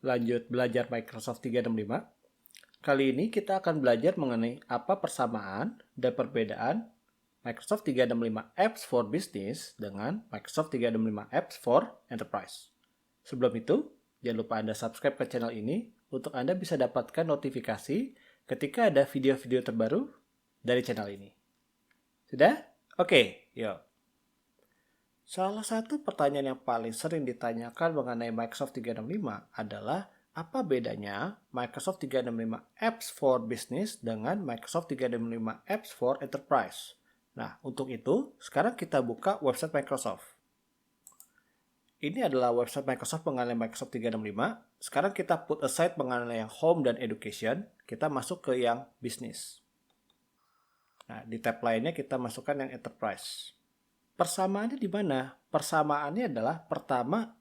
lanjut belajar Microsoft 365. Kali ini kita akan belajar mengenai apa persamaan dan perbedaan Microsoft 365 Apps for Business dengan Microsoft 365 Apps for Enterprise. Sebelum itu, jangan lupa Anda subscribe ke channel ini untuk Anda bisa dapatkan notifikasi ketika ada video-video terbaru dari channel ini. Sudah? Oke, yuk. Salah satu pertanyaan yang paling sering ditanyakan mengenai Microsoft 365 adalah apa bedanya Microsoft 365 Apps for Business dengan Microsoft 365 Apps for Enterprise. Nah, untuk itu, sekarang kita buka website Microsoft. Ini adalah website Microsoft mengenai Microsoft 365. Sekarang kita put aside mengenai yang Home dan Education. Kita masuk ke yang Business. Nah, di tab lainnya kita masukkan yang Enterprise. Persamaannya di mana? Persamaannya adalah pertama,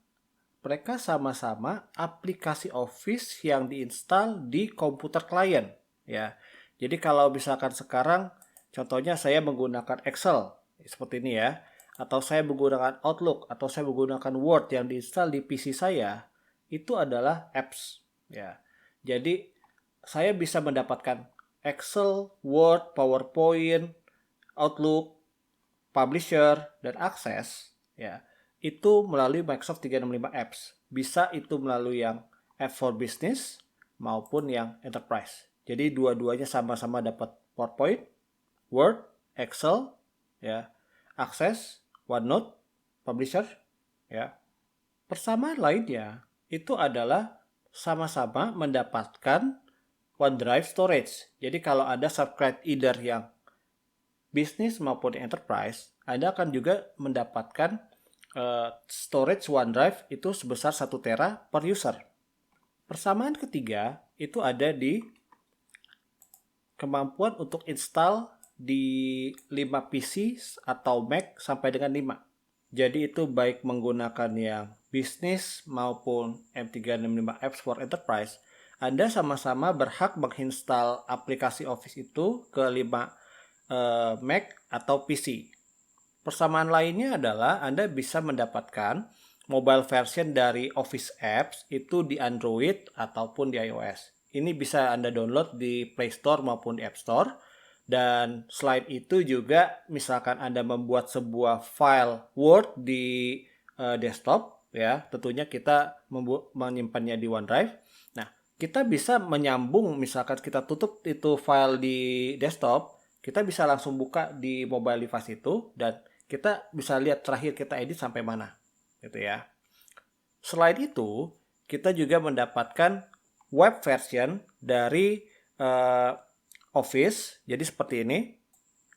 mereka sama-sama aplikasi Office yang diinstal di komputer klien. Ya, jadi kalau misalkan sekarang, contohnya saya menggunakan Excel seperti ini ya, atau saya menggunakan Outlook, atau saya menggunakan Word yang diinstal di PC saya, itu adalah apps. Ya, jadi saya bisa mendapatkan Excel, Word, PowerPoint, Outlook, Publisher, dan akses, ya, itu melalui Microsoft 365 Apps. Bisa itu melalui yang App for Business maupun yang Enterprise. Jadi dua-duanya sama-sama dapat PowerPoint, Word, Excel, ya, akses, OneNote, Publisher, ya. Persamaan lainnya itu adalah sama-sama mendapatkan OneDrive storage. Jadi kalau ada subscribe either yang bisnis maupun enterprise, Anda akan juga mendapatkan storage OneDrive itu sebesar 1 tera per user. Persamaan ketiga itu ada di kemampuan untuk install di 5 PC atau Mac sampai dengan 5. Jadi itu baik menggunakan yang bisnis maupun M365 Apps for Enterprise, Anda sama-sama berhak menginstal aplikasi Office itu ke 5 Mac atau PC. Persamaan lainnya adalah Anda bisa mendapatkan mobile version dari Office Apps itu di Android ataupun di iOS. Ini bisa Anda download di Play Store maupun di App Store. Dan selain itu juga misalkan Anda membuat sebuah file Word di desktop, ya, tentunya kita menyimpannya di OneDrive. Nah, kita bisa menyambung, misalkan kita tutup itu file di desktop, kita bisa langsung buka di mobile device itu dan kita bisa lihat terakhir kita edit sampai mana, gitu ya. Selain itu, kita juga mendapatkan web version dari Office. Jadi seperti ini,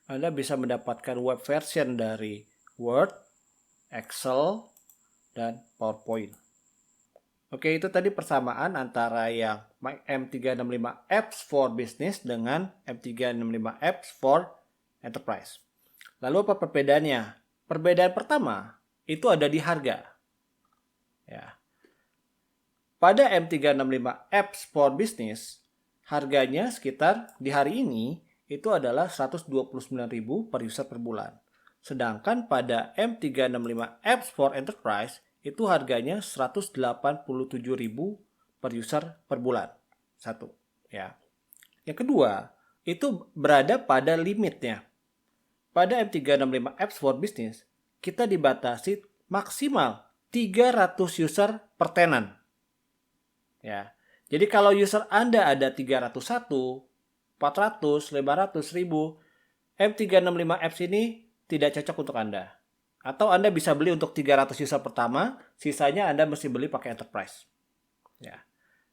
Anda bisa mendapatkan web version dari Word, Excel, dan PowerPoint. Oke, itu tadi persamaan antara yang M365 Apps for Business dengan M365 Apps for Enterprise. Lalu apa perbedaannya? Perbedaan pertama itu ada di harga. Ya. Pada M365 Apps for Business, harganya sekitar di hari ini itu adalah 129.000 per user per bulan. Sedangkan pada M365 Apps for Enterprise itu harganya 187.000 per user per bulan. Satu, ya. Yang kedua, itu berada pada limitnya. Pada M365 Apps for Business, kita dibatasi maksimal 300 user per tenant. Ya. Jadi kalau user Anda ada 301, 400, 500, 1000, M365 Apps ini tidak cocok untuk Anda. Atau Anda bisa beli untuk 300 user pertama, sisanya Anda mesti beli pakai Enterprise. Ya.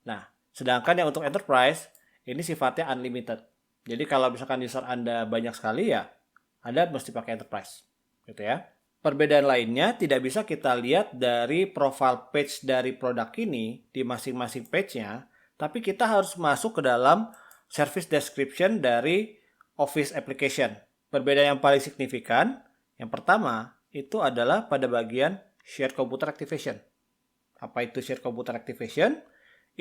Nah, sedangkan yang untuk Enterprise, ini sifatnya unlimited. Jadi kalau misalkan user Anda banyak sekali, ya Anda mesti pakai Enterprise. Gitu ya. Perbedaan lainnya tidak bisa kita lihat dari profile page dari produk ini di masing-masing page-nya, tapi kita harus masuk ke dalam service description dari Office application. Perbedaan yang paling signifikan, yang pertama, itu adalah pada bagian Share Computer Activation. Apa itu Share Computer Activation?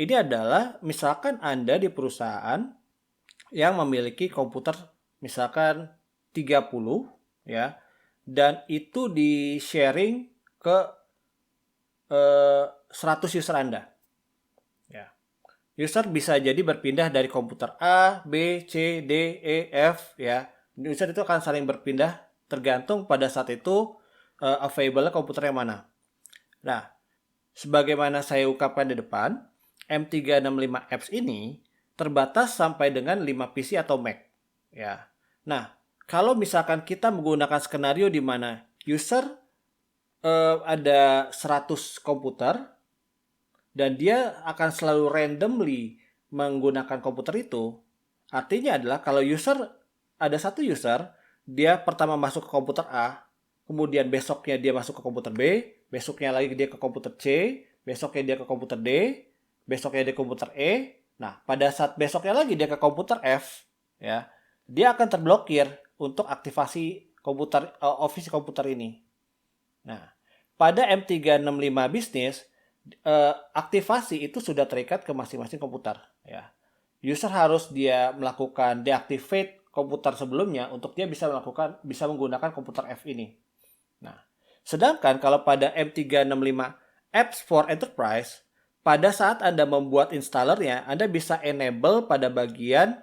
Ini adalah misalkan Anda di perusahaan yang memiliki komputer misalkan 30, ya, dan itu di sharing ke 100 user Anda. user bisa jadi berpindah dari komputer A, B, C, D, E, F ya. User itu akan saling berpindah tergantung pada saat itu available komputer yang mana. Nah, sebagaimana saya ungkapkan di depan, M365 apps ini terbatas sampai dengan 5 PC atau Mac ya. Nah, kalau misalkan kita menggunakan skenario di mana user ada 100 komputer dan dia akan selalu randomly menggunakan komputer itu, artinya adalah kalau ada satu user, dia pertama masuk ke komputer A, kemudian besoknya dia masuk ke komputer B, besoknya lagi dia ke komputer C, besoknya dia ke komputer D, besoknya dia ke komputer E. Nah, pada saat besoknya lagi dia ke komputer F, ya, dia akan terblokir untuk aktivasi komputer Office komputer ini. Nah, pada M365 Business, aktivasi itu sudah terikat ke masing-masing komputer. Ya, user harus dia melakukan deactivate komputer sebelumnya untuk dia bisa menggunakan komputer F ini. Nah, sedangkan kalau pada M365 Apps for Enterprise, pada saat Anda membuat installernya, Anda bisa enable pada bagian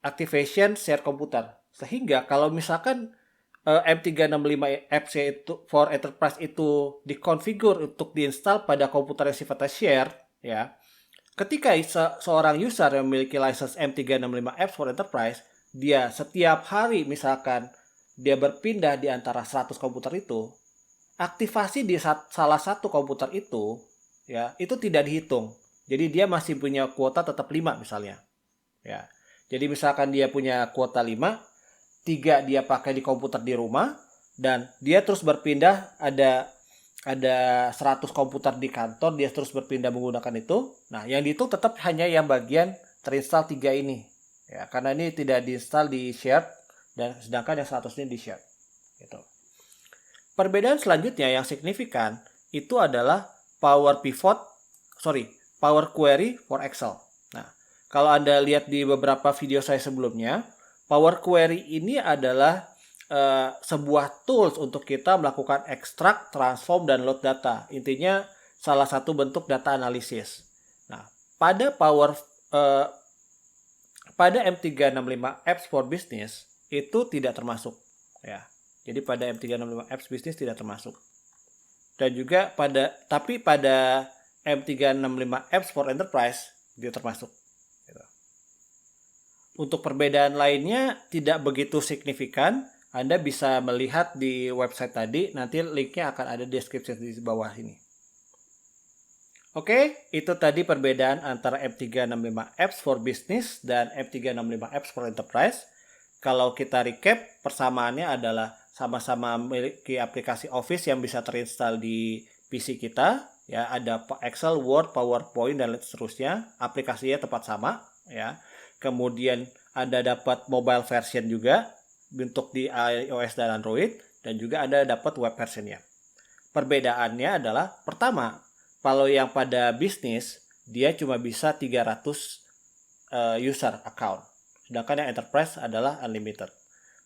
activation share komputer. Sehingga kalau misalkan M365 apps itu for Enterprise itu dikonfigur untuk diinstal pada komputer yang sifatnya share, ya. Ketika seorang user yang memiliki license M365 apps for Enterprise, dia setiap hari misalkan dia berpindah di antara 100 komputer itu, aktivasi di salah satu komputer itu, ya, itu tidak dihitung. Jadi dia masih punya kuota tetap 5 misalnya. Ya. Jadi misalkan dia punya kuota 5, 3 dia pakai di komputer di rumah, dan dia terus berpindah, ada 100 komputer di kantor, dia terus berpindah menggunakan itu. Nah, yang dihitung tetap hanya yang bagian terinstall 3 ini. Ya, karena ini tidak diinstal di shared, dan sedangkan yang 100 ini di shared. Gitu. Perbedaan selanjutnya yang signifikan itu adalah Power Query for Excel. Nah, kalau Anda lihat di beberapa video saya sebelumnya, Power Query ini adalah sebuah tools untuk kita melakukan ekstrak, transform, dan load data. Intinya salah satu bentuk data analisis. Nah, pada M365 Apps for Business itu tidak termasuk. Ya, jadi pada M365 Apps Business tidak termasuk. Dan juga pada M365 Apps for Enterprise dia termasuk. Untuk perbedaan lainnya tidak begitu signifikan. Anda bisa melihat di website tadi, nanti linknya akan ada di deskripsi di bawah ini. Oke, itu tadi perbedaan antara M365 Apps for Business dan M365 Apps for Enterprise. Kalau kita recap, persamaannya adalah sama-sama memiliki aplikasi Office yang bisa terinstall di PC kita. Ya, ada Excel, Word, PowerPoint, dan seterusnya. Aplikasinya tepat sama. Ya. Kemudian Anda dapat mobile version juga untuk di iOS dan Android, dan juga Anda dapat web versionnya. Perbedaannya adalah, pertama, kalau yang pada bisnis dia cuma bisa 300 user account, sedangkan yang enterprise adalah unlimited.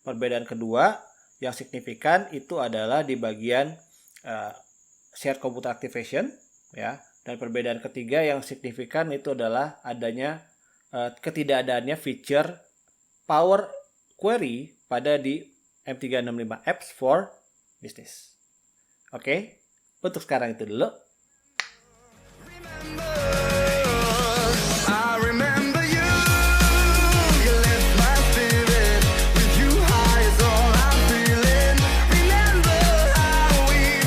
Perbedaan kedua yang signifikan itu adalah di bagian share computer activation, ya. Dan perbedaan ketiga yang signifikan itu adalah adanya ketidakadaannya feature Power Query pada di M365 Apps for Business. Oke, untuk sekarang itu dulu.